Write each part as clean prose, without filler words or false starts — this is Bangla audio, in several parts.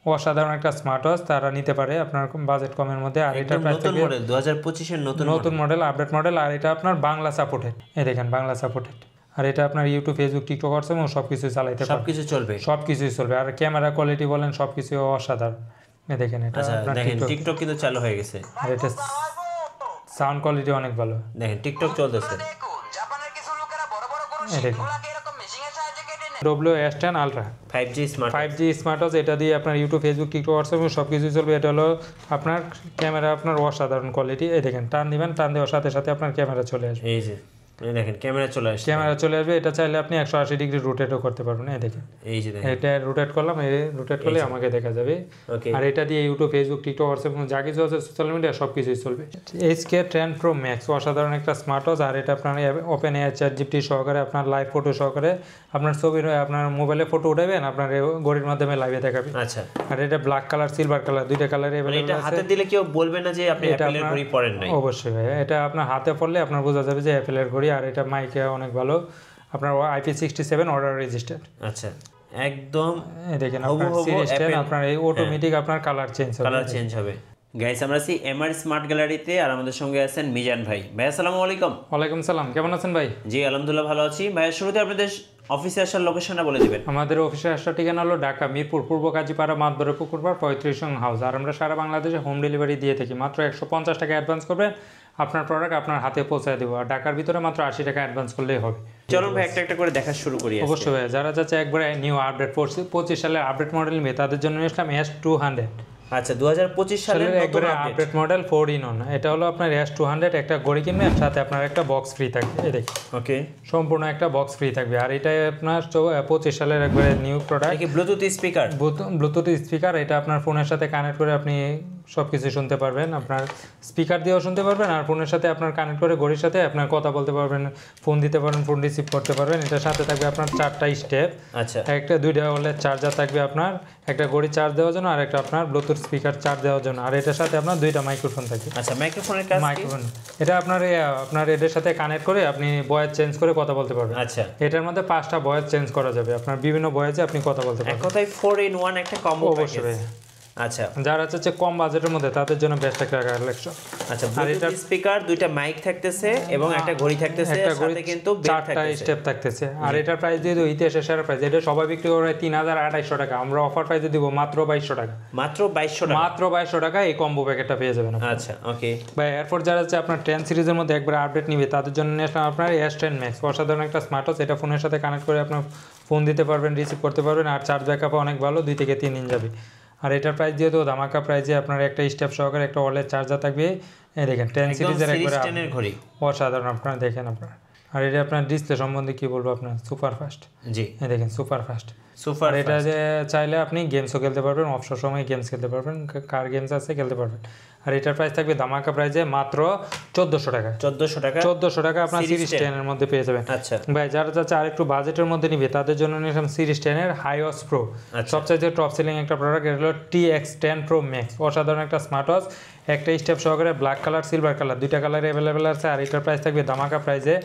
অসাধারণ একটা স্মার্ট ওয়াচ তারা নিতে পারে আপনার বাজেট কমের মধ্যে। আর এটা প্রাইস নতুন মডেল 2025 এর নতুন মডেল আপডেট মডেল। আর এটা আপনার বাংলা সাপোর্টেড, এই দেখেন বাংলা সাপোর্টেড। আর এটা আপনার ইউটিউব ফেসবুক টিকটক হোয়াটসঅ্যাপ এবং সব কিছু চালাইতে পারবে, সব কিছুই চলবে। আর ক্যামেরা কোয়ালিটি বলেন সব কিছু অসাধারণ। এই দেখেন এটা আপনার টিকটক কিন্তু চালু হয়ে গেছে। আর এটা সাউন্ড কোয়ালিটি অনেক ভালো, দেখেন টিকটক চলতেছে। এই দেখেন WS10 Ultra 5G smart watch. এটা দিয়ে আপনার ইউটিউব ফেসবুক টিকটক হোয়াটসঅ্যাপ সব কিছুই চলবে। এটা হলো আপনার ক্যামেরা আপনার অসাধারণ কোয়ালিটি। এই দেখেন টান দিবেন, টান দেওয়ার সাথে সাথে আপনার ক্যামেরা চলে আসবে। এই যে দেখেন ক্যামেরা চলে আসবে। এটা চাইলে আপনি 180 ডিগ্রি রোটেটও করতে পারবেন। এই দেখেন এই যে দেখেন এটা রোটেট করলাম, এই রোটেট করলে আমাকে দেখা যাবে। আর এটা দিয়ে ইউটিউব ফেসবুক টিকটক হোয়াটসঅ্যাপ যা কিছু আছে সোশ্যাল মিডিয়া সব কিছুই চলবে। HK10 Pro Max অসাধারণ একটা স্মার্ট ওয়াচ। আর এটা আপনার ওপেন এআই ChatGPT সহকারে আপনার লাইভ ফটো সহকারে আপনার ছবির আপনার মোবাইলে ফটো উঠাবেন, আপনার ঘড়ির মাধ্যমে লাইভে দেখাবে। আচ্ছা। আর এটা ব্ল্যাক কালার সিলভার কালার দুইটা কালারে अवेलेबल আছে। এটা হাতে দিলে কেউ বলবে না যে আপনি অ্যাপেলের ঘড়ি পরেন নাই? অবশ্যই ভাই, এটা আপনার হাতে পড়লে আপনার বোঝা যাবে যে অ্যাপেলের ঘড়ি। আর এটা মাইকে অনেক ভালো, আপনার IP67 অর্ডার রেজিস্টার্ড। আচ্ছা একদম দেখেন আপনার সিরিজ 10 আপনার এই অটোমেটিক আপনার কালার চেঞ্জ হবে। গাইস আমরা আছি এমআর স্মার্ট গ্যালারিতে, আর আমাদের সঙ্গে আছেন মিজান ভাই। ভাই আসসালামু আলাইকুম। ওয়ালাইকুম সালাম, কেমন আছেন ভাই? জি আলহামদুলিল্লাহ ভালো আছি। ভাই শুরুতে আপনাদের অফিসে আসার লোকেশনটা বলে দিবেন। আমাদের অফিসে আসার ঠিকানা হলো ঢাকা মিরপুর পূর্ব কাজীপাড়া মাতবরের পুকুরপাড় 35 নং হাউস। আর আমরা সারা বাংলাদেশে হোম ডেলিভারি দিয়ে থাকি। মাত্র 150 টাকা অ্যাডভান্স করবেন, আপনার প্রোডাক্ট আপনার হাতে পৌঁছায় দেবো। আর ঢাকার ভিতরে মাত্র 80 টাকা অ্যাডভান্স করলেই হবে। চলুন ভাই একটা একটা করে দেখা শুরু করি। অবশ্যই ভাই, যারা যাচ্ছে একবারে নিউ আপডেট 25 সালের আপডেট মডেল নিবে তাদের জন্য নিয়েছিলাম S200। আচ্ছা 2025 সালের একবারে আপডেট মডেল 4-in-1। এটা হলো আপনার S200 একটা ঘড়ি কিনবেন, সাথে আপনার একটা বক্স ফ্রি থাকবে। এই দেখুন ওকে, সম্পূর্ণ একটা বক্স ফ্রি থাকবে। আর এটা আপনার 25 সালের একবারে নিউ প্রোডাক্ট। কি ব্লুটুথ স্পিকার। এটা আপনার ফোনের সাথে কানেক্ট করে আপনি সব কিছু শুনতে পারবেন, আপনার স্পিকার দিয়েও শুনতে পারবেন। আর ফোনের সাথে আপনার কানেক্ট করে ঘড়ির সাথে আপনার কথা বলতে পারবেন, ফোন দিতে পারবেন, ফোন রিসিভ করতে পারবেন। এটার সাথে থাকবে আপনার 4টা স্টেপ। আচ্ছা, একটা 2টা হলে চার্জার থাকবে আপনার, একটা ঘড়ি চার্জ দেওয়ার জন্য আর একটা আপনার ব্লুটুথ স্পিকার চার্জ দেওয়ার জন্য। আর এটার সাথে আপনার 2টা মাইক্রোফোন থাকবে। আচ্ছা মাইক্রোফোনের কাজ কি? মাইক্রোফোন এটা আপনার এদের সাথে কানেক্ট করে আপনি ভয়েস চেঞ্জ করে কথা বলতে পারবেন। আচ্ছা, এটার মধ্যে 5টা ভয়েস চেঞ্জ করা যাবে, আপনার বিভিন্ন ভয়েসে আপনি কথা বলতে পারবেন। এক কথায় 4-in-1 একটা কম্বো প্যাকেজ। আচ্ছা, যারা চাচ্ছে কম বাজেটের মধ্যে তাদের জন্য বেস্ট একটা কালেকশন। আচ্ছা, আর এটা স্পিকার, 2টা মাইক থাকতেছে এবং একটা ঘড়ি থাকতেছে, সাথে কিন্তু 4টা স্টেপ থাকতেছে। আর এটার প্রাইস দিয়ে দিই ইতিহাসের সেরা প্রাইস। এটা সবাই বিক্রি করে 3200 টাকা, আমরা অফার প্রাইসে দিব মাত্র 2200 টাকা। মাত্র 2200 টাকা এই কম্বো প্যাকেটটা পেয়ে যাবেন। আচ্ছা ওকে ভাই, এরপর যারা হচ্ছে আপনার 10 সিরিজের মধ্যে একবার আপডেট নিবে তাদের জন্য নিয়ে আপনার S10 Max অসাধারণ একটা স্মার্ট ওয়াচ। এটা ফোনের সাথে কানেক্ট করে আপনার ফোন দিতে পারবেন, রিসিভ করতে পারবেন। আর চার্জ ব্যাকআপ অনেক ভালো, 2 থেকে 3 দিন যাবে। আর এটার প্রাইস দিয়ে তো ধামাকা প্রাইসে আপনার একটা স্টেপ সহকারে একটা ওয়ালেট চার্জার থাকবে। এই দেখেন 10 সিরিজের একবার ঘড়ি অসাধারণ আপনারা দেখেন আপনার। আর এটা আপনার ডিসপ্লে সম্বন্ধে কি বলবো, আপনার সুপার ফাস্ট। জি এই দেখেন সুপার ফাস্ট। এটা যে চাইলে আপনি গেমসও খেলতে পারবেন, অবসর সময় গেমস খেলতে পারবেন, কার গেমস আছে খেলতে পারবেন। আর এটার প্রাইস থাকবে ধামাকা প্রাইসে মাত্র 1400 টাকা। 1400 টাকা আপনার সিরিজ 10 এর মধ্যে পেয়ে যাবেন। আচ্ছা ভাই, যারা চাচ্ছে আর একটু বাজেটের মধ্যে নিবে তাদের জন্য নিলাম সিরিজ 10 এর হাইওস প্রো। সবচেয়ে টপ সেলিং একটা প্রোডাক্ট, এটা হলো TX10 Pro Max অসাধারণ একটা স্মার্ট ওয়াচ। একটা স্টেপ সহকারে ব্ল্যাক কালার সিলভার কালার 2টা কালারে অ্যাভেলেবেল আছে। আর এটার প্রাইস থাকবে ধামাকা প্রাইসে,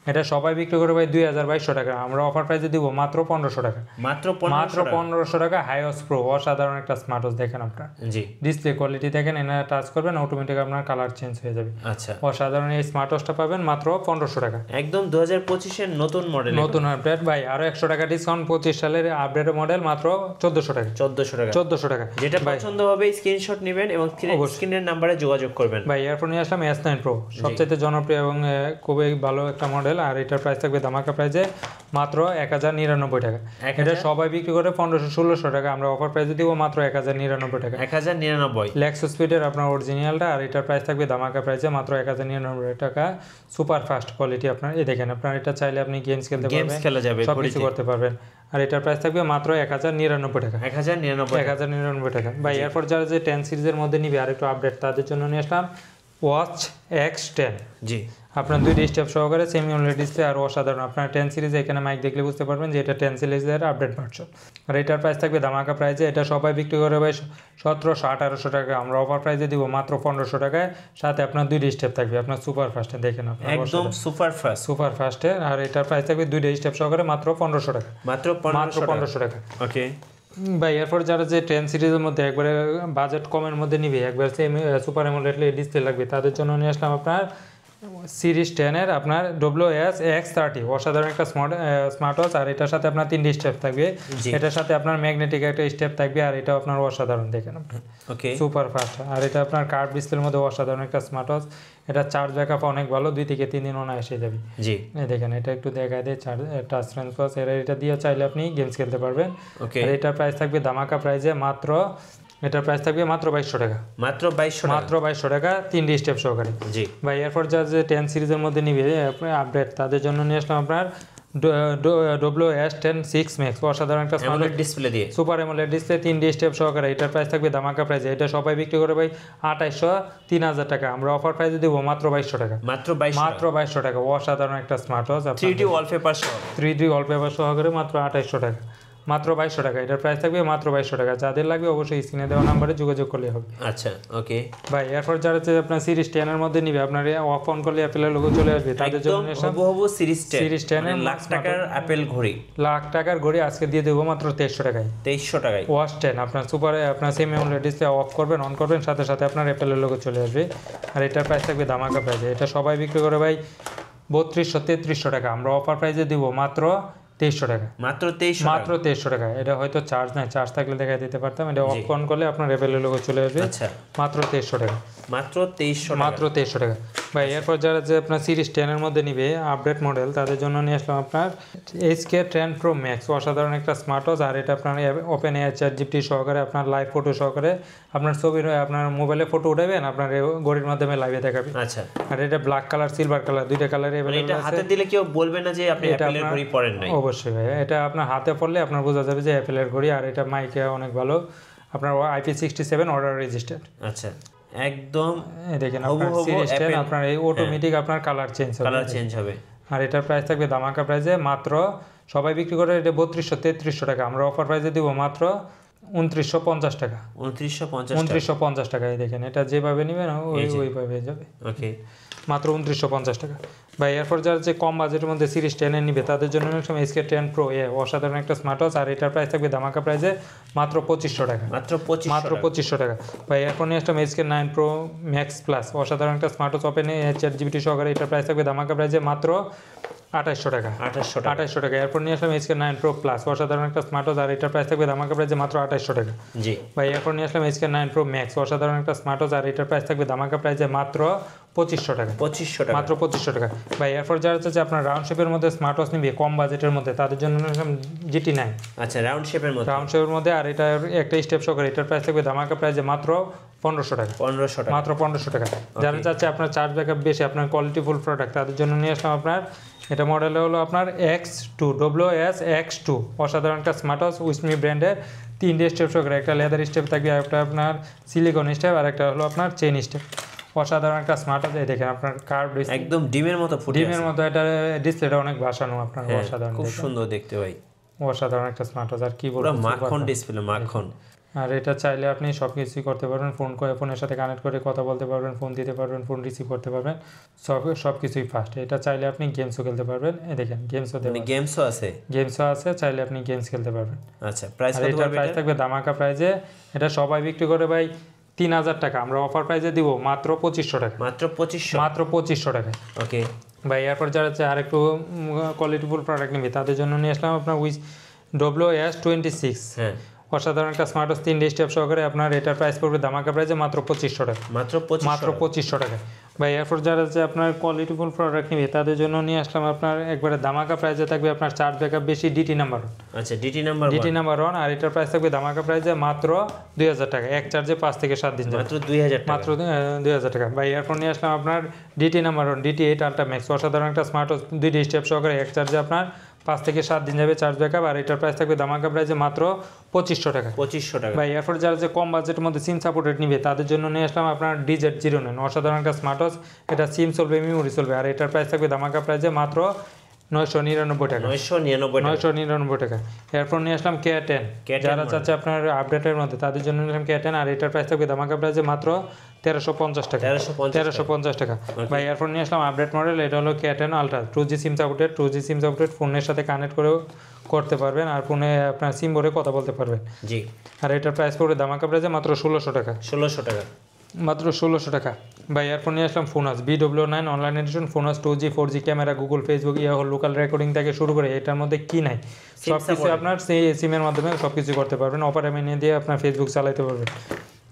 এটা সবাই বিক্রি করে ভাই 2200 টাকা, আমরা অফার প্রাইসে দিব মাত্র 1500 টাকা। মাত্র 1500 টাকা হাইওস প্রো অসাধারণ একটা স্মার্ট ওয়াচ। দেখেন আপনার জি ডিসপ্লে কোয়ালিটি দেখেন, এনা টাচ করবেন অটোমেটিক আপনার কালার চেঞ্জ হয়ে যাবে। আচ্ছা অসাধারণ এই স্মার্ট ওয়াচটা পাবেন মাত্র 1500 টাকা, একদম 2025 এর নতুন মডেল, নতুন আপডেট। ভাই আরো 100 টাকা ডিসকাউন্ট, 25 সালের আপডেট মডেল মাত্র 1400 টাকা। 1400 টাকা। যেটা পছন্দ হবে স্ক্রিনশট নেবেন এবং স্ক্রিনের নম্বরে যোগাযোগ করবেন। ভাই এরপর নিয়ে আসলাম S9 Pro, সবচেয়ে জনপ্রিয় এবং খুবই ভালো একটা মডেল। আর এটার প্রাইস থাকবে ধামাকা প্রাইসে মাত্র 1099 টাকা। এটা সবাই বিক্রি করে 1500-1600 টাকা, আমরা অফার প্রাইসে দিব মাত্র 1099 টাকা। 1099 লেক্সাস স্পিডের আপনার অরিজিনালটা। আর এটার প্রাইস থাকবে ধামাকা প্রাইসে মাত্র 1099 টাকা। সুপার ফাস্ট কোয়ালিটি আপনার। এই দেখেন আপনার এটা চাইলে আপনি গেমস খেলতে পারবেন, সব কিছু করতে পারবেন। আর এটার প্রাইস থাকবে মাত্র 1099 টাকা। 1099 টাকা। ভাই এরপর যারা যে 10 সিরিজের মধ্যে নিবে আর একটু আপডেট তাদের জন্য নিয়ে আসলাম ওয়াচ X10। জি আপনার 2টা স্টেপ সহকারে সেমি অনলাইন ডিসপ্লে আর অসাধারণ। আপনার 10 সিরিজে এখানে মাইক দেখলে বুঝতে পারবেন যে এটা 10 সিরিজের আপডেট ভার্সন। আর এটার প্রাইস থাকবে ধামাকা প্রাইসে, এটা সবাই বিক্রি করে ভাই 1700-1800 টাকা, আমরা অফার প্রাইসে দিব মাত্র 1500 টাকায়। সাথে আপনার 2টা স্টেপ থাকবে, আপনার সুপার ফাস্টে দেখেন আপনার একদম সুপার ফাস্টে। আর এটার প্রাইস থাকবে 2টা স্টেপ সহকারে মাত্র 1500 টাকা। মাত্র 1500 টাকা। ওকে ভাই এরপর যারা যে 10 সিরিজের মধ্যে একবারে বাজেট কমের মধ্যে নিবে, একবার সেম সুপার অ্যামোলেড ডিসপ্লে লাগবে, তাদের জন্য নিয়ে আসলাম আপনার সিরিজ 10 এর আপনার WS-X30 অসাধারণ একটা স্মার্ট ওয়াচ। আর এটার সাথে আপনার 3টি স্টেপ থাকবে, এটার সাথে আপনার ম্যাগনেটিক একটা স্টেপ থাকবে, আর এটা আপনার অসাধারণ দেখেন আপনি, ওকে সুপার ফাস্ট। আর এটা আপনার কার্ভ ডিসপ্লের মধ্যে অসাধারণ একটা স্মার্ট ওয়াচ। এটা চার্জ ব্যাকআপ অনেক ভালো, 2 থেকে 3 দিন ওনা এসে যাবে। জি এই দেখেন এটা একটু দেখায় দেয় টাচ রেসপন্স, এটা দিয়ে চাইলে আপনি গেমস খেলতে পারবেন। ওকে আর এটার প্রাইস থাকবে ধামাকা প্রাইসে মাত্র, এটার প্রাইস থাকবে মাত্র 2200 টাকা, মাত্র 2200 টাকা, মাত্র 2200 টাকা 3টি স্টেপ সহকারে। জি ভাই এরপর যা যে 10 সিরিজের মধ্যে নিবে আপডেট, তাদের জন্য নিয়ে আসলাম আপনার WS-10 6 Max অসাধারণ একটা অ্যামোলেড ডিসপ্লে দিয়ে, super AMOLED display 3D step সহকারে। এটার প্রাইস থাকবে ধামাকা প্রাইসে, এটা সবাই বিক্রি করে ভাই 2800 3000 টাকা, আমরা অফার প্রাইসে দেবো মাত্র 2200 টাকা, মাত্র 2200 টাকা। অসাধারণ একটা স্মার্ট ওয়াচ, 3D ওয়ালপেপার সহ, 3D ওয়ালপেপার সহকারে মাত্র 2800 টাকা, মাত্র 2200 টাকা। এটার প্রাইস থাকবে মাত্র 2200 টাকা। যাদের লাগবে অবশ্যই স্ক্রিনে দেওয়া নাম্বারে যোগাযোগ করলে হবে। আচ্ছা ওকে ভাই এরপর যারা হচ্ছে আপনার সিরিজ 10 এর মধ্যে নিবে, আপনার অফ অন করলে অ্যাপেলের লোগো চলে আসবে, তাদের জন্য হবু সিরিজ 10 এর লাখ টাকার অ্যাপেল ঘড়ি, লাখ টাকার ঘড়ি আজকে দিয়ে দেবো মাত্র 2300 টাকায়, 2300 টাকায়। ওয়াচ 10 আপনার সুপারে আপনার সেম অ্যামোলেড ডিসপ্লে অফ করবেন, অন করবেন, সাথে সাথে আপনার অ্যাপেলের লোগো চলে আসবে। আর এটার প্রাইস থাকবে ধামাকা প্রাইসে, এটা সবাই বিক্রি করে ভাই 3200 3300 টাকা, আমরা অফার প্রাইসে দিব মাত্র 2300 টাকা, মাত্র 2300 মাত্র 2300 টাকা। এটা হয়তো চার্জ নাই, চার্জ থাকলে দেখাই দিতে পারতাম। এটা অফ অন করলে আপনার অ্যাপেলের লোগো চলে আসবে। আচ্ছা মাত্র 2300 টাকা, মাত্র 2300 মাত্র 2300 টাকা। ভাই এরপর যারা যে আপনার সিরিজ 10 এর মধ্যে নিবে আপডেট মডেল, তাদের জন্য নিয়ে আসলাম আপনার HK10 Pro Max অসাধারণ একটা স্মার্ট ওয়াচ। আর এটা আপনার ওপেন এআই ChatGPT সহকারে আপনার লাইভ ফটো সহকারে আপনার ছবির আপনার মোবাইলে ফটো উঠাবেন, আপনার ঘড়ির মাধ্যমে লাইভে দেখাবে। আচ্ছা আর এটা ব্ল্যাক কালার সিলভার কালার দুইটা কালারে মানে अवेलेबल এটা আছে। হাতে দিলে কেউ বলবে না যে আপনি অ্যাপেলের ঘড়ি পরেন নাই? অবশ্যই ভাই, এটা আপনার হাতে পড়লে আপনার বোঝা যাবে যে অ্যাপেলের ঘড়ি। আর এটা মাইকে অনেক ভালো, আপনার IP67 অর্ডার রেজিস্টার্ড। আচ্ছা একদম দেখেন আপনার সিরিজ 10 আপনার এই অটোমেটিক আপনার কালার চেঞ্জ হবে। আর এটার প্রাইস থাকবে ধামাকা প্রাইসে মাত্র, সবাই বিক্রি করে এটা 3200 3300 টাকা, আমরা অফার প্রাইসে দিব মাত্র 2950 টাকা, 2950 টাকা। এই দেখেন এটা যেভাবে নেবেন ওইভাবে যাবে। ওকে মাত্র 2950 টাকা। ভাই এরপর যারা যে কম বাজেটের মধ্যে সিরিজ 10 নিবে, তাদের জন্য HK10 Pro অসাধারণ একটা স্মার্ট ওয়াচ। আর এটার প্রাইস থাকবে ধামাকা প্রাইসে মাত্র 2500 টাকা, মাত্র 2500 টাকা। ভাই এখন নিয়ে আসলাম HK9 Pro Max Plus অসাধারণ একটা স্মার্ট ওয়াচ ওপেন ChatGPT সহকারে। এটার প্রাইস থাকবে ধামাকা প্রাইসে মাত্র 2800 টাকা, 2800 টাকা। এরপর নিয়ে আসলাম HK9 Pro Plus অসাধারণ একটা স্মার্ট ওয়াচ। আর এটার প্রাইস থাকবে ধামাকা প্রাইসে মাত্র 2800 টাকা। জি ভাই এরপর নিয়ে আসলাম HK9 Pro Max অসাধারণ একটা স্মার্ট ওয়াচ। আর এটার প্রাইস থাকবে ধামাকা প্রাইসে মাত্র 2500 টাকা, 2500 টাকা, মাত্র 2500 টাকা। ভাই এরপর যারা হচ্ছে আপনার রাউন্ড শেপের মধ্যে স্মার্ট ওয়াচ নিবে কম বাজেটের মধ্যে, তাদের জন্য GT9। আচ্ছা রাউন্ড শেপের মধ্যে আর এটা একটা স্টেপ সহকারে। এটার প্রাইস থাকবে ধামাকা প্রাইসে মাত্র 1500 টাকা, 1500 টাকা, মাত্র 1500 টাকা। যারা চাচ্ছে আপনার চার্জ ব্যাকআপ বেশি, আপনার কোয়ালিটি ফুল প্রোডাক্ট, তাদের জন্য নিয়ে আসলাম আপনার এটা মডেল হলো আপনার X2 WS-X2 অসাধারণ একটা স্মার্ট ওয়াচ উইসমি ব্র্যান্ডের, 3 স্টেপ সহকারে। একটা লেদার স্টেপ থাকবে, একটা আপনার সিলিকন স্টেপ, আর একটা হলো আপনার চেইন স্টেপ। অসাধারণ একটা স্মার্ট ওয়াচ। এই দেখেন আপনার কার্ভ ডিসপ্লে, একদম ডিমের মতো ফুটে ডিমের মতো। এটা ডিসপ্লেটা অনেক বাসানো আপনার, অসাধারণ, খুব সুন্দর দেখতে ভাই, অসাধারণ একটা স্মার্ট ওয়াচ। আর কি বলবো, মাখন ডিসপ্লে, মাখন। আর এটা চাইলে আপনি সব কিছুই করতে পারবেন, ফোনের সাথে কানেক্ট করে কথা বলতে পারবেন, ফোন দিতে পারবেন, ফোন রিসিভ করতে পারবেন, সব কিছুই ফাস্ট। এটা চাইলে আপনি গেমসও খেলতে পারবেন। এই দেখেন গেমসও দেবেন, গেমসও আছে, চাইলে আপনি গেমস খেলতে পারবেন। আচ্ছা প্রাইস কত? এটার প্রাইস থাকবে ধামাকা প্রাইসে, এটা সবাই বিক্রি করে ভাই 3000 টাকা, আমরা অফার প্রাইসে দিব মাত্র 2500 টাকা, মাত্র 2500, মাত্র 2500 টাকা। ওকে ভাই এরপর যারা আর একটু কোয়ালিটিফুল প্রোডাক্ট নেবে, তাদের জন্য নিয়ে আসলাম আপনার WS-26 অসাধারণ একটা স্মার্ট ওয়াচ, 3 স্টেপ সহকারে। আপনার এটার প্রাইস পড়বে ধামাকা প্রাইসে মাত্র 2500 টাকা, মাত্র 2500 টাকা। ভাই এরপর যারা আপনার কোয়ালিটিফুল প্রোডাক্ট নেবে, তাদের জন্য নিয়ে আসলাম আপনার একবারে ধামাকা প্রাইসে থাকবে আপনার চার্জ ব্যাকআপ বেশি DT নাম্বার। আচ্ছা DT নাম্বার 1। আর এটার প্রাইস থাকবে ধামাকা প্রাইসে মাত্র 2000 টাকা, এক চার্জে 5 থেকে 7 দিন, মাত্র 2000 টাকা, মাত্র 2000 টাকা। ভাই এরপর নিয়ে আসলাম আপনার DT number 1 DT8 Ultra Max অসাধারণ একটা স্মার্ট ওয়াচ, 2 স্টেপ সহকারে, এক চার্জে আপনার 5 থেকে 7 দিন যাবে চার্জ ব্যাকআপ। আর এটার প্রাইস থাকবে ধামাকা প্রাইসে মাত্র 2500 টাকা, 2500 টাকা। ভাই এরপর যারা কম বাজেটের মধ্যে সিম সাপোর্টেড নিবে, তাদের জন্য নিয়ে আসলাম আপনার DZ09 অসাধারণ একটা স্মার্ট ওয়াচ। এটা সিম চলবে, মেমোরি চলবে। আর এটার প্রাইস থাকবে ধামাকা প্রাইসে মাত্র 999 টাকা 999 টাকা। এরপর নিয়ে আসলাম K10, যারা চাচ্ছে আপনার আপডেটের মধ্যে তাদের জন্য নিলাম K10, আর এটার প্রাইস থাকবে ধামাকা প্রাইসে মাত্র 1350 টাকা। 1350 টাকা ভাই। এরপর নিয়ে আসলাম আপডেট মডেল, এটা হলো K10 ultra, 2G SIM supported. 2G SIM supported, ফোনের সাথে কানেক্ট করেও করতে পারবেন, আর ফোনে আপনার সিম ভরে কথা বলতে পারবেন। জি। আর এটার প্রাইস পড়বে ধামাকা প্রাইসে মাত্র 1600 টাকা। 1600 টাকা মাত্র 1600 টাকা ভাই। এরপর নিয়ে আসলাম ফোনাস BW9 অনলাইন এডিশন। ফোনাস 2G 4G camera, Google, Facebook, local recording থেকে শুরু করে এটার মধ্যে কি নাই সব কিছু আপনার সেই সিমের মাধ্যমে সব কিছু করতে পারবেন। অপার এমএনএ দিয়ে আপনার ফেসবুক চালাতে পারবেন।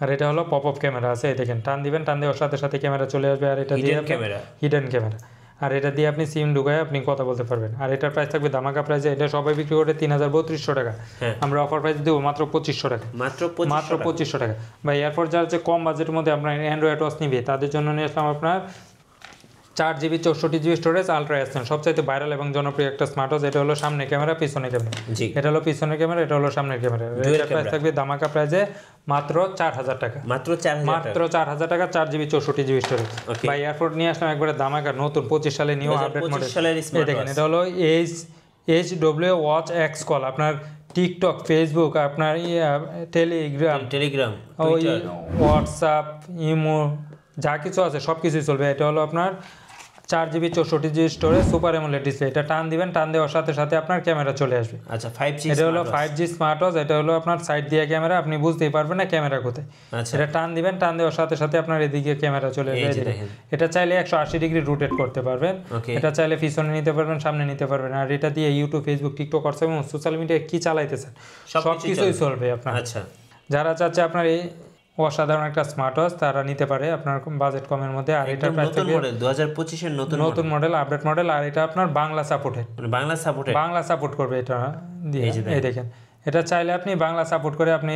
আর এটা হলো পপ আপ ক্যামেরা আছে, এই দেখেন, টান দিবেন, টান দেওয়ার সাথে সাথে ক্যামেরা চলে আসবে। আর এটা দিয়ে হিডেন ক্যামেরা, আর এটা দিয়ে আপনি সিম ঢুকায় আপনি কথা বলতে পারবেন। আর এটার প্রাইস থাকবে ধামাকা প্রাইসে, এটা সবাই বিক্রি করে 3300 টাকা। আমরা অফার প্রাইস দেবো মাত্র 2500 টাকা। মাত্র 2500 টাকা ভাই। এরপর যারা হচ্ছে কম বাজেটের মধ্যে আপনার অ্যান্ড্রয়েড ওয়াচ নিবে তাদের জন্য নিয়ে আসলাম আপনার 4GB 64GB স্টোরেজ আলট্রা এস10, সবচাইতে ভাইরাল এবং জনপ্রিয় একটা স্মার্ট ওয়াচ। এটা হলো সামনে ক্যামেরা, পিছনে ক্যামেরা। এটা হলো পিছনের ক্যামেরা, এটা হলো সামনের ক্যামেরা। এটার প্রাইস থাকবে ধামাকা প্রাইসে মাত্র 4000 টাকা। মাত্র 4000 টাকা, 4GB 64GB স্টোরেজ ভাই। এয়ারপোর্ট নিয়ে আসলাম একবারে ধামাকা নতুন 25 সালে নিউ আপডেট মডেল। এই দেখেন, এটা হলো HW ওয়াচ X কল, আপনার টিকটক, ফেসবুক, আপনার টেলিগ্রাম, ওই হোয়াটসঅ্যাপ, ইমো, যা কিছু আছে সব কিছুই চলবে। এটা হলো আপনার 4GB 64GB storage, super AMOLED display. এটা টান দিবেন, টান দেওয়ার সাথে সাথে আপনার ক্যামেরা চলে আসবে। আচ্ছা, 5G। এটা হলো 5G স্মার্ট ওয়াচ। এটা হলো আপনার সাইড দিয়ে ক্যামেরা, আপনি বুঝতেই পারবেন না ক্যামেরা কোথায়। এটা টান দিবেন, টান দেওয়ার সাথে সাথে আপনার এদিকে ক্যামেরা চলে আসবে। এটা চাইলে 180 ডিগ্রি রোটেট করতে পারবেন। এটা চাইলে পিছনে নিতে পারবেন, সামনে নিতে পারবেন। আর এটা দিয়ে ইউটিউব, ফেসবুক, টিকটক, হোয়াটসঅ্যাপ এবং সোশ্যাল মিডিয়ায় কি চালাইতেছেন সব কিছুই চলবে আপনার। আচ্ছা, যারা চাচ্ছে আপনার এই অসাধারণ একটা স্মার্ট ওয়াচ তারা নিতে পারে আপনার বাজেট কমের মধ্যে। আর এটা প্রাইস থাকবে 2025 এর নতুন মডেল, আপডেট মডেল। আর এটা আপনার বাংলা সাপোর্টেড, বাংলা সাপোর্ট করবে এটা দিয়ে। এই দেখেন, এটা চাইলে আপনি বাংলা সাপোর্ট করে আপনি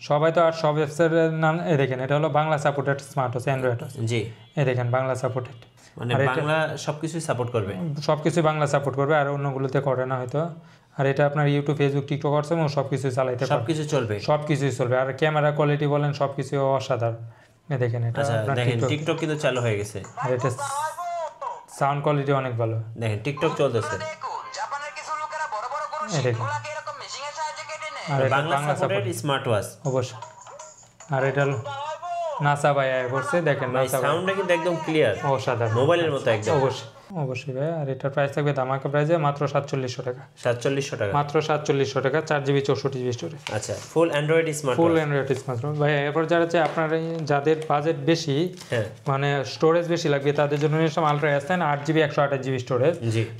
সবাই তো আর সব অ্যাপসের নাম। এই দেখেন, এটা হলো Bangla supported smart watch, android watch. জি, এই দেখেন, বাংলা সাপোর্টেড, মানে বাংলা সবকিছু সাপোর্ট করবে, সবকিছু বাংলা সাপোর্ট করবে, আর অন্যগুলোতে করে না হয়তো। আর এটা আপনার ইউটিউব, ফেসবুক, টিকটক, হোয়াটসঅ্যাপ এবং সবকিছু চালাইতে পারবে, সবকিছুই চলবে। আর ক্যামেরা কোয়ালিটি বলেন সবকিছু অসাধারণ। দেখেন, এটা দেখেন টিকটক কিন্তু চালু হয়ে গেছে। আর এটা সাউন্ড কোয়ালিটি অনেক ভালো। দেখেন টিকটক চলতেছে। আর এটা বাংলা সাপোর্টেড স্মার্ট ওয়াচ অবশ্যই। আর এটা নাসা ভাই আয় করছে, দেখেন নাসা সাউন্ডটা কিন্তু একদম ক্লিয়ার, অসাধারণ, মোবাইলের মতো একদম। অবশ্যই ভাই। আর এটার প্রাইস থাকবে ধামাকা প্রাইসে মাত্র 4700 টাকা। 4700 টাকা, মাত্র 4700 টাকা, 4GB 64GB স্টোরেজ। আচ্ছা, full android smart, full android smart ভাই। এরপর যারা চাই আপনার যাদের বাজেট বেশি, মানে স্টোরেজ বেশি লাগবে তাদের জন্য নিলাম আলট্রা এস10, 8GB 128GB স্টোরেজ।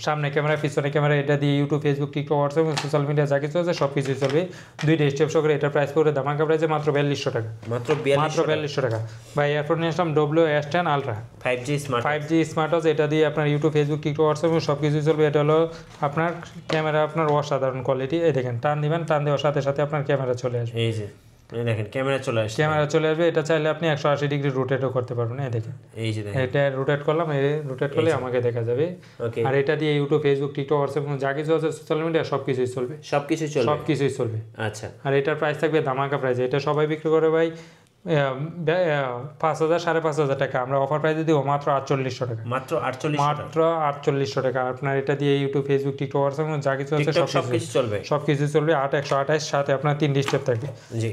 সামনে ক্যামেরা, পিছনে ক্যামেরা। এটা দিয়ে YouTube, Facebook, TikTok, WhatsApp, social media যা কিছু আছে সব কিছুই চলবে। 2টা স্টেপ সহ করে এটার প্রাইস পড়বে ধামাকা প্রাইসে মাত্র 4200 টাকা। মাত্র 4200 টাকা ভাই। এরপর নিয়ে আসলাম WS10 ultra, 5G smart watch. এটা দিয়ে আপনার ইউটিউব, ফেসবুক, টিকটক, হোয়াটসঅ্যাপ সব কিছুই চলবে। এটা হলো আপনার ক্যামেরা, আপনার অসাধারণ কোয়ালিটি। এই দেখেন, টান দিবেন, টান দেওয়ার সাথে সাথে আপনার ক্যামেরা চলে আসবে। এই যে দেখেন, ক্যামেরা চলে আসবে। এটা চাইলে আপনি 180 ডিগ্রি রোটেটও করতে পারবেন। এই দেখেন, এই যে দেখেন, এটা রোটেট করলাম, এই রোটেট করলে আমাকে দেখা যাবে। আর এটা দিয়ে ইউটিউব, ফেসবুক, টিকটক, হোয়াটসঅ্যাপ যা কিছু আছে সোশ্যাল মিডিয়া সবকিছুই চলবে। আচ্ছা, আর এটার প্রাইস থাকবে ধামাকা প্রাইস। এটা সবাই বিক্রি করে ভাই 5000, 5500 টাকা। আমরা অফার প্রাইসে দিব মাত্র 4800 টাকা। মাত্র 4800 টাকা। আপনার এটা দিয়ে ইউটিউব, ফেসবুক, টিকটক, হোয়াটসঅ্যাপ যা কিছু আছে সবকিছু চলবে। 8 সাথে আপনার 3 স্টেপ থাকবে। জি,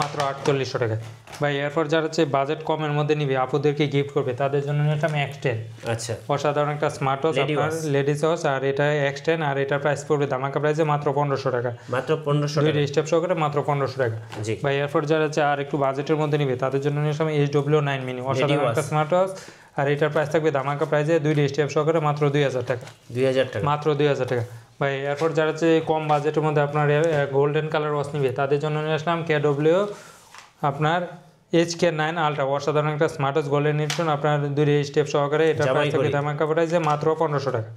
মাত্র 4800 টাকা ভাই। এরপর যারা হচ্ছে বাজেট কমের মধ্যে নিবে, আপুদেরকে গিফট করবে, তাদের জন্য নিলাম X10। আচ্ছা, অসাধারণ একটা স্মার্ট ওয়াচ, আপনার লেডিস ওয়াচ। আর এটা X10, আর এটার প্রাইস পড়বে ধামাকা প্রাইসে মাত্র 1500 টাকা। মাত্র 1500 টাকা, 2টা স্টেপ সহকারে মাত্র 1500 টাকা। জি ভাই। এরপর যারা হচ্ছে আর একটু বাজেটের মধ্যে নিবে তাদের জন্য নিলাম HW9 মিনি, অসাধারণ একটা স্মার্ট ওয়াচ। আর এটার প্রাইস থাকবে ধামাকা প্রাইসে 2টা স্টেপ সহকারে মাত্র 2000 টাকা। মাত্র 2000 টাকা ভাই। এরপর যারা হচ্ছে কম বাজেটের মধ্যে আপনার গোল্ডেন কালার ওয়াচ নিবে তাদের জন্য নিয়ে আসলাম KW আপনার HK9 আলট্রা, অসাধারণ একটা স্মার্ট ওয়াচ, গোল্ডেন এডিশন। আপনার 2টা স্টেপ সহকারে। এটা প্রাইস থাকবে ধামাকা প্রাইসে মাত্র 1500 টাকা।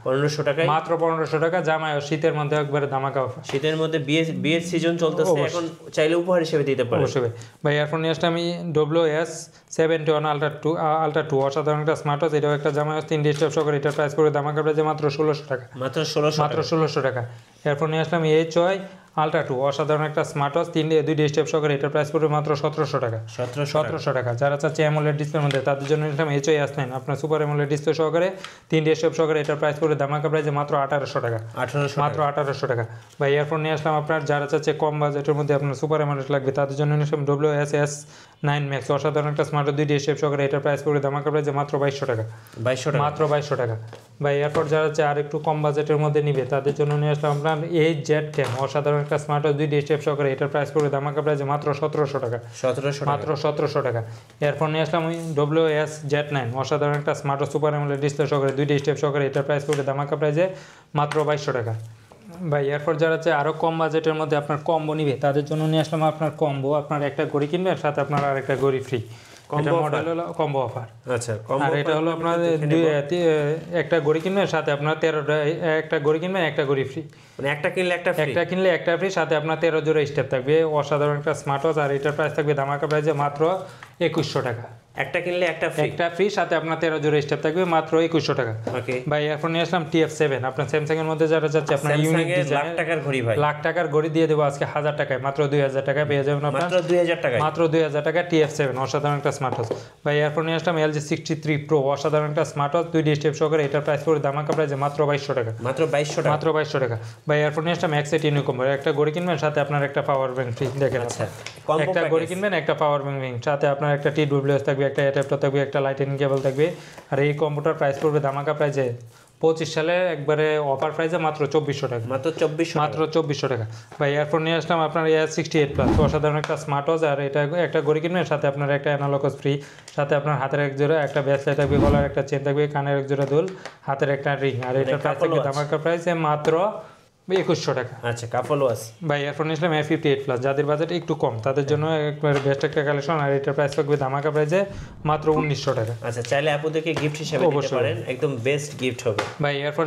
মাত্র 1500 টাকা। জামাই শীতের মধ্যে একবারে ধামাকা অফার। শীতের মধ্যে বিয়ের সিজন চলতেছে, এখন চাইলে উপহার হিসেবে দিতে পারো। অবশ্যই ভাই। এরপর নিয়ে আসলাম আমি WS71 আলট্রা 2, অসাধারণ একটা স্মার্ট ওয়াচ। এটাও একটা জামাই 3টা স্টেপ সহকারে। এটার প্রাইস পড়বে ধামাকা প্রাইসে মাত্র 1600 টাকা। মাত্র 1600 টাকা। এরপর নিয়ে আসলাম HY আলট্রা 2 অসাধারণ একটা স্মার্ট ওয়াচ 2টি স্টেপ সহকারে, এটার প্রাইস পড়বে মাত্র 1700 টাকা। 1700 টাকা। যারা চাচ্ছে অ্যামোলেড ডিসপ্লের মধ্যে তাদের জন্য নিলাম এইচওয়াই S9 আপনার সুপার অ্যামোলেড ডিসপ্লে সহকারে 3টি স্টেপ সহকারে, এটার প্রাইস পড়বে ধামাকা প্রাইসে মাত্র 1800 টাকা। মাত্র 1800 টাকা। ভাই ইয়ারফোন নিয়ে আসলাম আপনার যারা চাচ্ছে কম বাজেটের মধ্যে আপনার সুপার অ্যামোলেড লাগবে তাদের জন্য নিলাম WS9 Max অসাধারণ একটা স্মার্ট 2টি স্টেপ সহকারে, এটার প্রাইস পড়বে ধামাকা প্রাইসে মাত্র 2200 টাকা। মাত্র 2200 টাকা। ভাই এরপর যারা চাচ্ছে আর একটু কম বাজেটের মধ্যে নিবে তাদের জন্য নিয়ে আসলাম আপনার Z10 অসাধারণ একটা স্মার্ট 2টি স্টেপ সহকারে, এটার প্রাইস পড়বে ধামাকা প্রাইসে মাত্র 1700 টাকা। মাত্র 1700 টাকা। এরপর নিয়ে আসলাম WS9 অসাধারণ একটা স্মার্ট সুপার অ্যামোলেড ডিসপ্লে সহকারে 2টি স্টেপ সহকারে, এটার প্রাইস পড়বে ধামাকা প্রাইসে মাত্র 2200 টাকা। ভাই এরপর যারা চাচ্ছে আরও কম বাজেটের মধ্যে আপনার কম্বো নিবে তাদের জন্য নিয়ে আসলাম আপনার কম্বো, আপনার একটা ঘড়ি কিনবেন সাথে আপনার আর একটা ঘড়ি ফ্রি। মডেল হলো কম্বো অফার। আচ্ছা, আর এটা হলো আপনার একটা ঘড়ি কিনবেন সাথে আপনার 13টা, একটা ঘড়ি কিনবেন একটা ঘড়ি ফ্রি, মানে একটা কিনলে একটা ফ্রি, সাথে আপনার 13 জোড়া স্টেপ থাকবে। অসাধারণ একটা স্মার্ট ওয়াচ, আর এটার প্রাইস থাকবে ধামাকা প্রাইসে মাত্র 2100 টাকা। একটা কিনলে একটা ফ্রি, সাথে আপনার 13 জোড়া স্টেপ থাকবে মাত্র 2100 টাকা। ওকে ভাই এখন নিয়ে আসলাম TF7 আপনার স্যামসাং এর মধ্যে যারা চাচ্ছে আপনার ইউনিক ডিজাইন লাখ টাকার ঘড়ি, ভাই লাখ টাকার ঘড়ি দিয়ে দেবো আজকে 1000 টাকায়, মাত্র 2000 টাকায় পেয়ে যাবেন আপনার, মাত্র 2000 টাকা TF7 অসাধারণ একটা স্মার্ট ওয়াচ। ভাই এরপর নিয়ে আসলাম LG 63 Pro অসাধারণ একটা স্মার্ট ওয়াচ 2টি স্টেপ সহকারে, এটার প্রাইস পড়বে ধামাকা প্রাইসে মাত্র 2200 টাকা। মাত্র 2200 টাকা। ভাই এরপর নিয়ে আসলাম X8 ইউনিকম একটা ঘড়ি কিনবেন সাথে আপনার একটা পাওয়ার ব্যাংক ফ্রি। দেখেন একটা ঘড়ি কিনবেন একটা পাওয়ার ব্যাংক সাথে আপনার একটা TWS থাকবে, একটা অ্যাডাপ্টার থাকবে, একটা লাইটনিং কেবল থাকবে। আর এই কম্পিউটার প্রাইস পড়বে ধামাকা প্রাইসে 25 সালে একবারে অফার প্রাইসে মাত্র 2400 টাকা। মাত্র 2400 টাকা। ভাই এরপর নিয়ে আসলাম আপনার AR68 প্লাস অসাধারণ একটা স্মার্ট ওয়াচ, আর এটা একটা ঘড়ি কিনবেন সাথে আপনার একটা অ্যানালগ ফ্রি, সাথে আপনার হাতের এক জোড়া একটা ব্রেসলেট থাকবে, গলার একটা চেন থাকবে, কানের এক জোড়া দুল, হাতের একটা রিং, আর এটা প্রাইস থাকবে ধামাকা প্রাইসে মাত্র 2100 টাকা। আচ্ছা, কাপল ওয়াচ। ভাই এরপর নিয়েছিলাম A58 প্লাস যাদের বাজেট একটু কম তাদের জন্য একবারে বেস্ট একটা কালেকশন, আর এটার প্রাইস থাকবে ধামাকা প্রাইসে মাত্র 1900 টাকা। আচ্ছা, চাইলে আপুদেরকে গিফট হিসেবে দিতে পারেন, একদম বেস্ট গিফট হবে। ভাই এরপর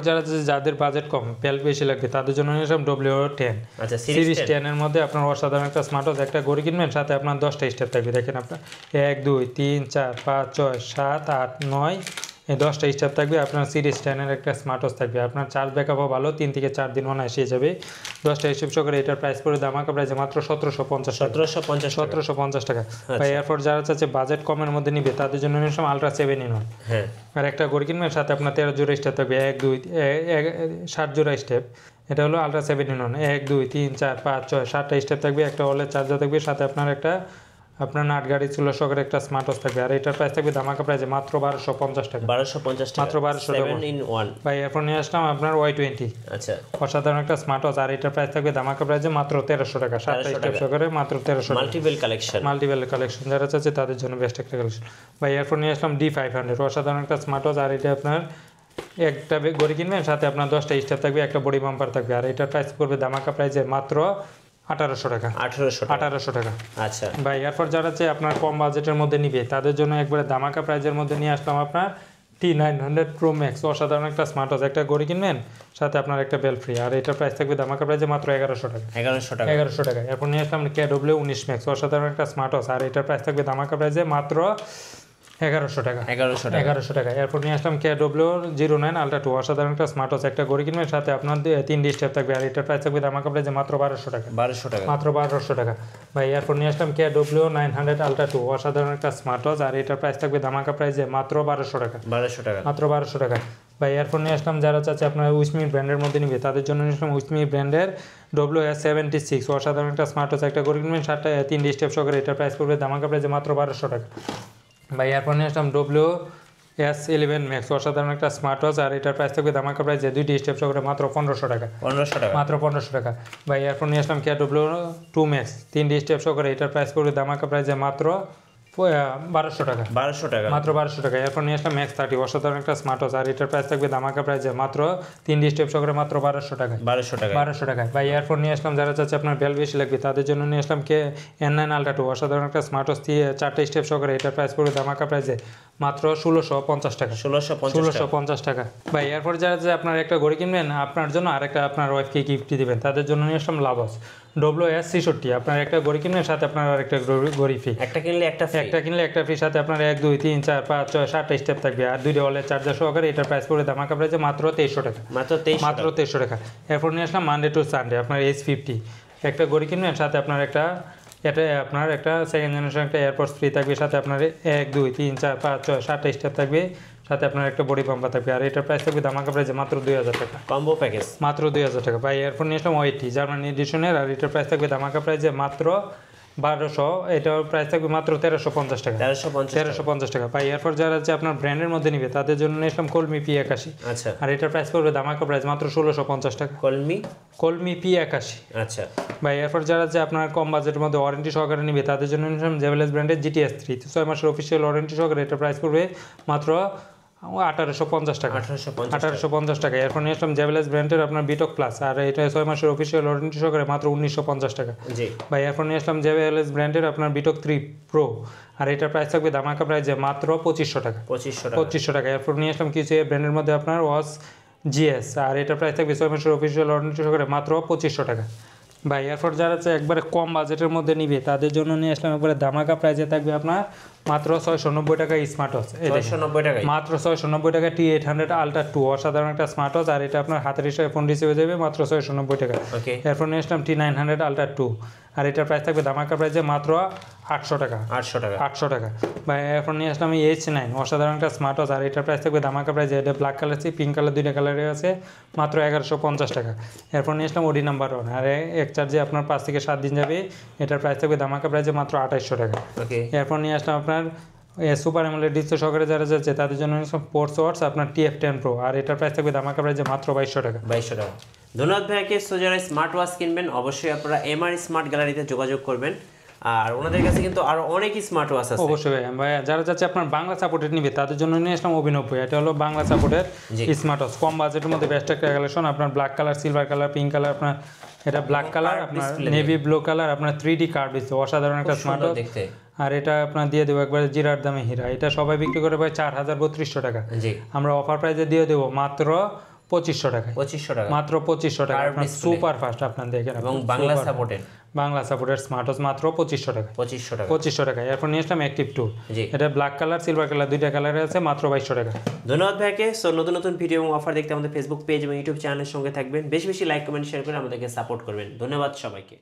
যাদের বাজেট কম বেল্ট বেশি লাগবে তাদের জন্য নিয়েছিলাম W10। আচ্ছা, সিরিজ 10 এর মধ্যে আপনার অসাধারণ একটা স্মার্ট ওয়াচ একটা ঘড়ি কিনবেন সাথে আপনার 10টা স্টেপ থাকবে। দেখেন আপনার 1 2 3 4 5 6 7 8 9 এই 10টা স্টেপ থাকবে। আপনার সিরিজ 10 এর একটা স্মার্ট ওয়াচ থাকবে, আপনার চার্জ ব্যাকআপও ভালো, 3 থেকে 4 দিন মনে এসে যাবে। 10টা স্টেপ সহকারে এটার প্রাইস পড়ে ধামাকা প্রাইসে মাত্র 1750 টাকা। ভাই এরপর যারা চাচ্ছে বাজেট কমের মধ্যে নিবে তাদের জন্য নিলাম আলট্রা 7-in-1 আর একটা ঘড়ি কিনবেন সাথে আপনার 13 জোড়া স্টেপ থাকবে, 1 2 60 জোড়া স্টেপ। এটা হলো আলট্রা 7-in-1 1 2 3 4 5 6 7টা স্টেপ থাকবে, একটা ওয়ালের চার্জার থাকবে, সাথে আপনার একটা আপনার নাট গাড়ি ছিল সহকারে একটা স্মার্ট ওয়াচ থাকবে, আর এটার প্রাইস থাকবে ধামাকা প্রাইসে মাত্র 1250 টাকা। মাত্র 1200 টাকা। 7-in-1। ভাই এরপর নিয়ে আসলাম আপনার Y20। আচ্ছা, অসাধারণ একটা স্মার্ট ওয়াচ, আর এটার প্রাইস থাকবে ধামাকা প্রাইসে মাত্র 1300 টাকা। 7টা স্টেপ সহকারে মাত্র 1300 টাকা। মাল্টিপল কালেকশন যারা চাচ্ছে তাদের জন্য বেস্ট একটা কালেকশন। ভাই এরপর নিয়ে আসলাম D500 অসাধারণ একটা স্মার্ট ওয়াচ, আর এটা আপনার একটা ঘড়ি কিনবেন সাথে আপনার 10টা স্টেপ থাকবে, একটা বডি বাম্পার থাকবে, আর এটার প্রাইস পড়বে ধামাকা প্রাইসে মাত্র 1800 টাকা। 1800 টাকা। আচ্ছা ভাই এরপর যারা চাই আপনার কম বাজেটের মধ্যে নিবে তাদের জন্য একবারে ধামাকা প্রাইজের মধ্যে নিয়ে আসলাম আপনার T900 Pro Max অসাধারণ একটা স্মার্ট ওয়াচ একটা ঘড়ি কিনবেন সাথে আপনার একটা বেল ফ্রি, আর এটার প্রাইস থাকবে ধামাকা প্রাইজে মাত্র 1100 টাকা। 1100 টাকা। এরপর নিয়ে আসলাম KW19 Max অসাধারণ একটা স্মার্ট ওয়াচ, আর এটার প্রাইস থাকবে ধামাকা প্রাইজে মাত্র 1100 টাকা। 1100 টাকা। এরপর নিয়ে আসলাম KW09 Ultra 2 অসাধারণ একটা স্মার্ট ওয়াচ একটা ঘড়ি কিনবেন সাথে আপনার 3 স্টেপ থাকবে, আর এটার প্রাইস থাকবে ধামাকা প্রাইজে মাত্র 1200 টাকা। মাত্র 1200 টাকা। ভাই এরপর নিয়ে আসলাম KW900 Ultra 2 অসাধারণ একটা স্মার্ট ওয়াচ, আর এটার প্রাইস থাকবে ধামাকা প্রাইজে মাত্র 1200 টাকা। মাত্র 1200 টাকা। ভাই এরপর নিয়ে আসলাম যারা চাচ্ছে আপনার উইসমি ব্র্যান্ডের মধ্যে নিবে তাদের জন্য নিয়ে আসলাম উইসমি ব্র্যান্ডের WS76 অসাধারণ একটা স্মার্ট ওয়াচ একটা ঘড়ি কিনবেন 3 স্টেপ সহকারে, এটার প্রাইস পড়বে ধামাকা প্রাইজে মাত্র 1200 টাকা। ভাই এরপর নিয়ে আসলাম WS11 Max অসাধারণ একটা স্মার্ট ওয়াচ, আর এটার প্রাইস থাকবে ধামাকা প্রাইজে 2টি স্টেপ সহকারে মাত্র 1500 টাকা। মাত্র 1500 টাকা। ভাই এরপর নিয়ে আসলাম KW2 Max 3টি স্টেপ সহকারে, এটার প্রাইস পড়বে ধামাকা প্রাইজে মাত্র 1200 টাকা। মাত্র 1200 টাকা। এরপর নিয়ে আসলাম Max 30 অসাধারণ একটা স্মার্ট ওয়াচ, আর এটার প্রাইস থাকবে ধামাকা প্রাইজে মাত্র 3টি স্টেপ সহকারে মাত্র 1200 টাকা। 1200 টাকায়। ভাই এরপর নিয়ে আসলাম যারা চাচ্ছে আপনার বেল বেশি লাগবে তাদের জন্য নিয়ে আসলাম N9 Ultra 2 অসাধারণ একটা স্মার্ট ওয়াচ 4টা স্টেপ সহকারে, এটার প্রাইস পড়বে ধামাকা প্রাইজে মাত্র 1650 টাকা। 1650 টাকা। ভাই এরপর যারা আপনার একটা ঘড়ি কিনবেন আপনার জন্য আর একটা আপনার ওয়াইফকে গিফট দিবেন তাদের জন্য নিয়ে আসলাম লাভাস WS66 আপনার একটা ঘড়ি কিনবেন সাথে আপনার আর একটা ঘড়ি ফ্রি, একটা কিনলে একটা ফ্রি, সাথে আপনার 1 2 3 4 5 6 7টা স্টেপ থাকবে, আর 2টা ওয়ালের চার্জার সহকারে, এটার প্রাইস পড়বে ধামাকা প্রাইসে মাত্র 2300 টাকা। মাত্র 2300 টাকা। এরপর নিয়ে আসলাম মানডে টু সানডে আপনার S50 একটা ঘড়ি কিনবেন, সাথে আপনার একটা সেকেন্ড জেনারেশন একটা এয়ারপডস ফ্রি থাকবে, সাথে আপনার 1 2 3 4 5 6 7টা স্টেপ থাকবে, সাথে আপনার একটা বডি পাম্পার থাকবে। আর এটার প্রাইস থাকবে ধামাকা প্রাইসে মাত্র 2000 টাকা, কম্বো প্যাকেজ মাত্র 2000 টাকা। ভাই এয়ারফোন নিয়ে আসলাম ওয়াইটি জার্মান এডিশনের, আর এটার প্রাইস থাকবে ধামাকা প্রাইসে মাত্র 1200, এটার প্রাইস থাকবে মাত্র 1350 টাকা, 1350 টাকা। ভাই এরপর যারা আছে আপনার ব্র্যান্ডের মধ্যে নিবে তাদের জন্য নিয়ে আসলাম কলমি P81। আচ্ছা, আর এটার প্রাইস পড়বে ধামাকা প্রাইস মাত্র 1650 টাকা, কলমি P81। আচ্ছা ভাই এরপর যারা আছে আপনার কম বাজেটের মধ্যে ওয়ারেন্টি সহকারে নিবে তাদের জন্য নিয়ে আসলাম জেবেলস ব্র্যান্ডের GTS 3, 6 মাসের অফিসিয়াল ওয়ারেন্টি সহকারে। এটার প্রাইস পড়বে মাত্র 1850 টাকা, 1850 টাকা। এরপর নিয়ে আসলাম জেবেলস ব্র্যান্ডের আপনার বিটক প্লাস, আর এটা 6 মাসের অফিসিয়াল ওয়ারেন্টি সহকারে মাত্র 1950 টাকা। ভাই এরপর নিয়ে আসলাম জেবেলস ব্র্যান্ডের আপনার বিটক 3 প্রো, আর এটার প্রাইস থাকবে ধামাকা প্রাইসে মাত্র 2500 টাকা, 2500 টাকা। এরপর নিয়ে আসলাম কিছু ব্র্যান্ডের মধ্যে আপনার ওয়াস GS, আর এটার প্রাইস থাকবে 6 মাসের অফিসিয়াল ওয়ারেন্টি সহকারে মাত্র 2500 টাকা। ভাই এরপর যারা আছে একবারে কম বাজেটের মধ্যে নিবে তাদের জন্য নিয়ে আসলাম একবারে ধামাকা প্রাইসে থাকবে আপনার মাত্র 690 টাকা স্মার্ট ওয়াচ, 690 টাকা, মাত্র 690 টাকা T800 Ultra 2, অসাধারণ একটা স্মার্ট ওয়াচ। আর এটা আপনার হাতের হিসেবে ফোন রিসিভ হয়ে যাবে মাত্র 690 টাকা। এরপর নিয়ে আসলাম T900 Ultra 2, আর এটার প্রাইস থাকবে ধামাকা প্রাইসে মাত্র 800 টাকা, 800 টাকা। ভাই এরপর নিয়ে আসলাম H9, অসাধারণ একটা স্মার্ট ওয়াচ, আর এটার প্রাইস থাকবে ধামাকা প্রাইসে, এটা ব্ল্যাক কালার আছে, পিঙ্ক কালার, দুইটা কালারে আছে, মাত্র 1150 টাকা। এরপর নিয়ে আসলাম ওডি নাম্বার 1, আর এক চার্জে আপনার 5 থেকে 7 দিন যাবে, এটার প্রাইস থাকবে ধামাকা প্রাইসে মাত্র 2800 টাকা। এরপর নিয়ে আসলাম আপনার সুপার অ্যামোলেড ডিসপ্লে সহকারে যারা যাচ্ছে তাদের জন্য স্পোর্টস ওয়াটস আপনার TF10 Pro, আর এটার প্রাইস থাকবে ধামাকা প্রাইসে মাত্র 2200 টাকা, 2200 টাকা। ধন্যবাদ ভাইকে। সো যারা স্মার্ট ওয়াচ কিনবেন অবশ্যই আপনারা MR স্মার্ট গ্যালারিতে যোগাযোগ করবেন, আর ওনাদের কাছে কিন্তু আরো অনেক স্মার্ট ওয়াচ আছে। অবশ্যই ভাই, যারা যাচ্ছে আপনার বাংলা সাপোর্টেড নিবে তাদের জন্য নিয়ে আসলাম অভিনব, এটা হলো বাংলা সাপোর্টেড স্মার্ট ওয়াচ, কম বাজেটের মধ্যে বেস্ট একটা কালেকশন। আপনার black colour, silver colour, pink colour, আপনার এটা ব্ল্যাক কালার, আপনার নেভি ব্লু কালার, আপনার 3D কার্ড ডিসপ্লে, অসাধারণ একটা স্মার্ট ওয়াচ। আর এটা আপনার দিয়ে দেবো একবারে জিরার দামে হীরা, এটা সবাই বিক্রি করে ভাই 4200 টাকা, আমরা অফার প্রাইসে দিয়ে দেবো মাত্র 2500 টাকা, 2500 টাকা, মাত্র 2500 টাকা। আপনার সুপার ফাস্ট আপনার দেখেন, এবং বাংলা সাপোর্টেড স্মার্ট ওয়াচ মাত্র 2500 টাকা, 2500 টাকা। এরপর নিয়ে আসলাম অ্যাক্টিভ 2, এটা ব্ল্যাক কালার, সিলভার কালার, দুইটা কালারে আছে, মাত্র 2200 টাকা। ধন্যবাদ ভাইকে। সো নতুন নতুন ভিডিও এবং অফার দেখতে আমাদের ফেসবুক পেজ এবং ইউটিউব চ্যানেলের সঙ্গে থাকবেন, বেশি বেশি লাইক কমেন্ট শেয়ার করে আমাদেরকে সাপোর্ট করবেন। ধন্যবাদ সবাইকে।